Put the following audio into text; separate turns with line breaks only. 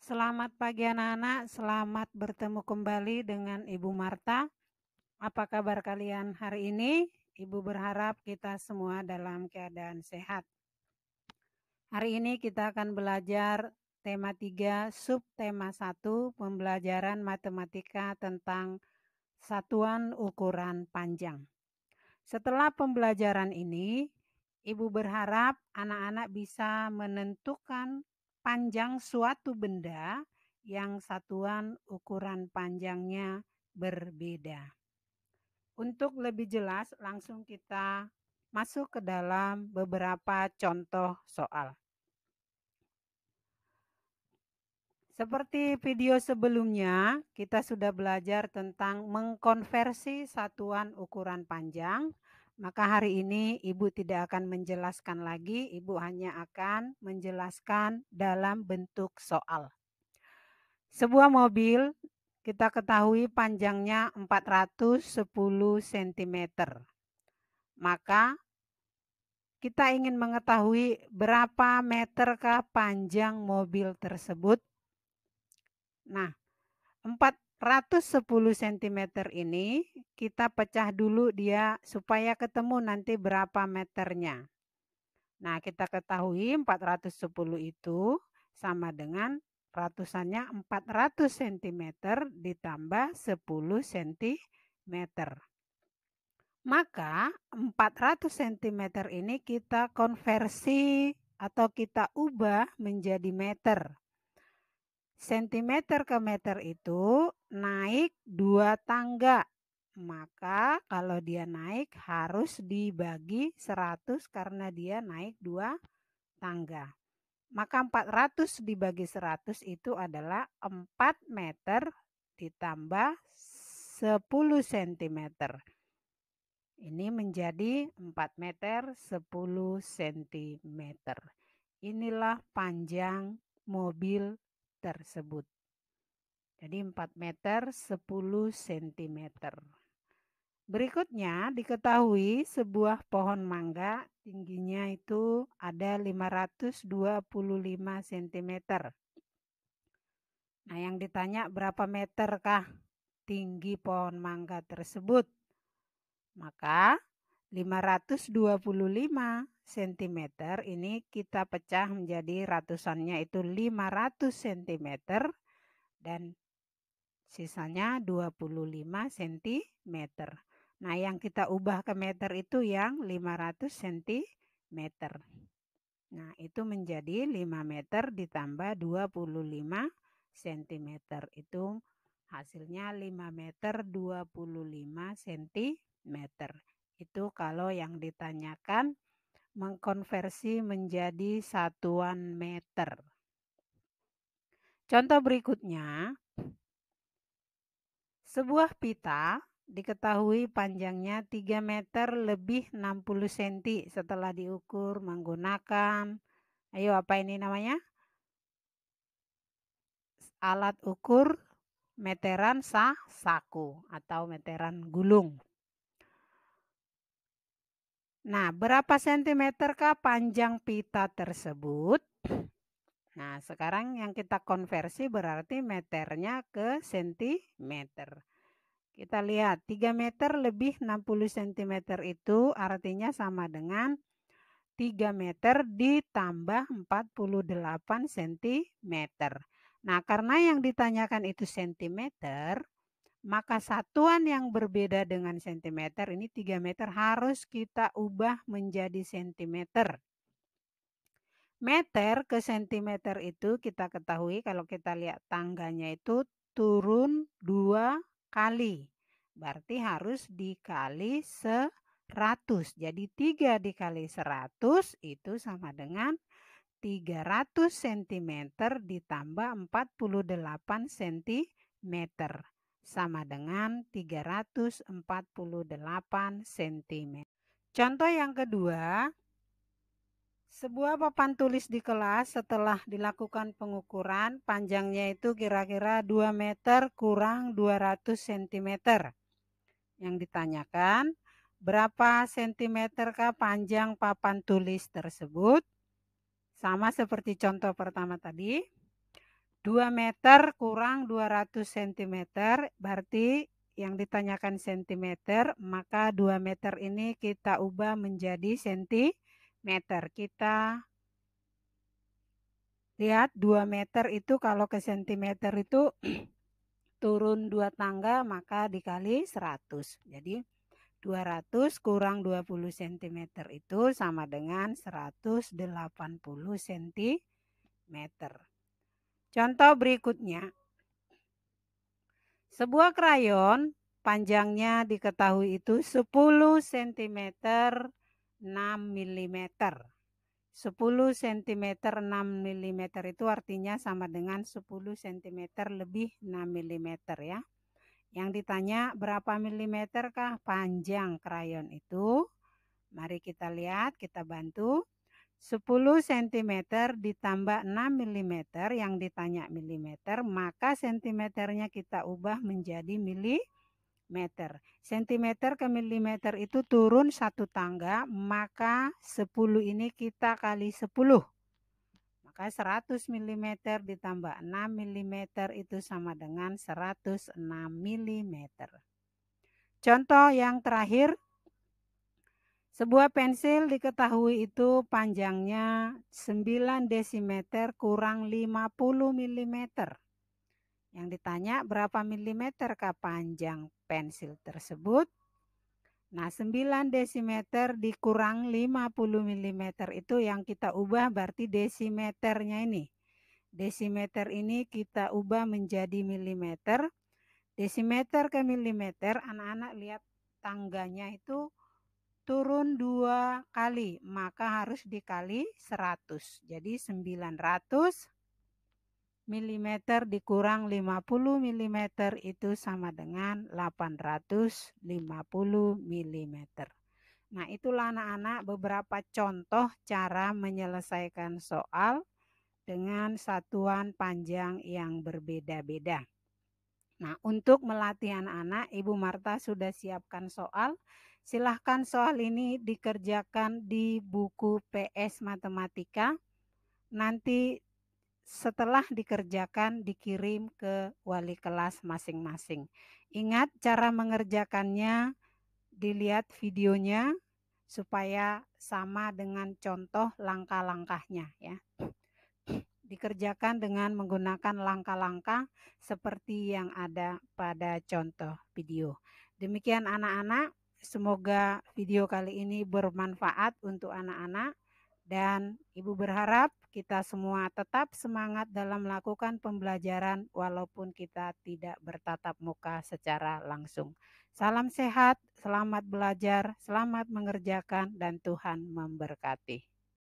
Selamat pagi anak-anak, selamat bertemu kembali dengan Ibu Marta. Apa kabar kalian hari ini? Ibu berharap kita semua dalam keadaan sehat. Hari ini kita akan belajar tema 3, subtema 1, pembelajaran matematika tentang satuan ukuran panjang. Setelah pembelajaran ini, Ibu berharap anak-anak bisa menentukan panjang suatu benda yang satuan ukuran panjangnya berbeda. Untuk lebih jelas, langsung kita masuk ke dalam beberapa contoh soal. Seperti video sebelumnya, kita sudah belajar tentang mengkonversi satuan ukuran panjang. Maka hari ini Ibu tidak akan menjelaskan lagi, Ibu hanya akan menjelaskan dalam bentuk soal. Sebuah mobil kita ketahui panjangnya 410 cm. Maka kita ingin mengetahui berapa meterkah panjang mobil tersebut. Nah, 410 cm ini kita pecah dulu dia supaya ketemu nanti berapa meternya. Nah, kita ketahui 410 itu sama dengan ratusannya 400 cm ditambah 10 cm. Maka 400 cm ini kita konversi atau kita ubah menjadi meter. Sentimeter ke meter itu naik 2 tangga. Maka kalau dia naik harus dibagi 100 karena dia naik 2 tangga. Maka 400 dibagi 100 itu adalah 4 meter ditambah 10 cm. Ini menjadi 4 meter 10 cm. Inilah panjang mobil tersebut. Jadi 4 meter 10 cm. Berikutnya diketahui sebuah pohon mangga tingginya itu ada 525 cm. Nah, yang ditanya berapa meterkah tinggi pohon mangga tersebut? Maka 525 cm ini kita pecah menjadi ratusannya itu 500 cm dan sisanya 25 cm. Nah, yang kita ubah ke meter itu yang 500 cm. Nah, itu menjadi 5 meter ditambah 25 cm. Itu hasilnya 5 meter 25 cm. Itu kalau yang ditanyakan mengkonversi menjadi satuan meter. Contoh berikutnya, sebuah pita diketahui panjangnya 3 meter lebih 60 cm setelah diukur menggunakan, ayo apa ini namanya? Alat ukur meteran saku atau meteran gulung. Nah, berapa sentimeterkah panjang pita tersebut? Nah, sekarang yang kita konversi berarti meternya ke sentimeter. Kita lihat 3 meter lebih 60 cm itu artinya sama dengan 3 meter ditambah 48 cm. Nah, karena yang ditanyakan itu sentimeter, maka satuan yang berbeda dengan sentimeter ini 3 meter harus kita ubah menjadi sentimeter. Meter ke sentimeter itu kita ketahui kalau kita lihat tangganya itu turun 2 kali. Berarti harus dikali 100. Jadi 3 dikali 100 itu sama dengan 300 cm ditambah 48 cm. Sama dengan 348 cm. Contoh yang kedua, sebuah papan tulis di kelas setelah dilakukan pengukuran panjangnya itu kira-kira 2 meter kurang 200 cm. Yang ditanyakan berapa sentimeterkah panjang papan tulis tersebut? Sama seperti contoh pertama tadi, 2 meter kurang 200 cm, berarti yang ditanyakan sentimeter, maka 2 meter ini kita ubah menjadi sentimeter. Kita lihat 2 meter itu kalau ke sentimeter itu turun 2 tangga maka dikali 100. Jadi 200 kurang 20 cm itu sama dengan 180 cm. Contoh berikutnya. Sebuah krayon panjangnya diketahui itu 10 cm 6 mm. 10 cm 6 mm itu artinya sama dengan 10 cm lebih 6 mm ya. Yang ditanya berapa milimeter kah panjang krayon itu? Mari kita lihat, kita bantu. 10 cm ditambah 6 mm yang ditanya milimeter, maka sentimeternya kita ubah menjadi milimeter. Sentimeter ke milimeter itu turun 1 tangga, maka 10 ini kita kali 10. Maka 100 mm ditambah 6 mm itu sama dengan 106 mm. Contoh yang terakhir, sebuah pensil diketahui itu panjangnya 9 desimeter kurang 50 mm. Yang ditanya berapa milimeter kah panjang pensil tersebut? Nah, 9 desimeter dikurang 50 mm itu yang kita ubah berarti desimeternya ini. Desimeter ini kita ubah menjadi milimeter. Desimeter ke milimeter, anak-anak lihat tangganya itu turun 2 kali, maka harus dikali 100. Jadi 900 mm dikurang 50 mm itu sama dengan 850 mm. Nah, itulah anak-anak beberapa contoh cara menyelesaikan soal dengan satuan panjang yang berbeda-beda. Nah, untuk melatih anak-anak, Ibu Marta sudah siapkan soal. Silahkan soal ini dikerjakan di buku PS Matematika. Nanti setelah dikerjakan dikirim ke wali kelas masing-masing. Ingat cara mengerjakannya, dilihat videonya supaya sama dengan contoh langkah-langkahnya ya. Dikerjakan dengan menggunakan langkah-langkah seperti yang ada pada contoh video. Demikian anak-anak, semoga video kali ini bermanfaat untuk anak-anak dan Ibu berharap kita semua tetap semangat dalam melakukan pembelajaran walaupun kita tidak bertatap muka secara langsung. Salam sehat, selamat belajar, selamat mengerjakan dan Tuhan memberkati.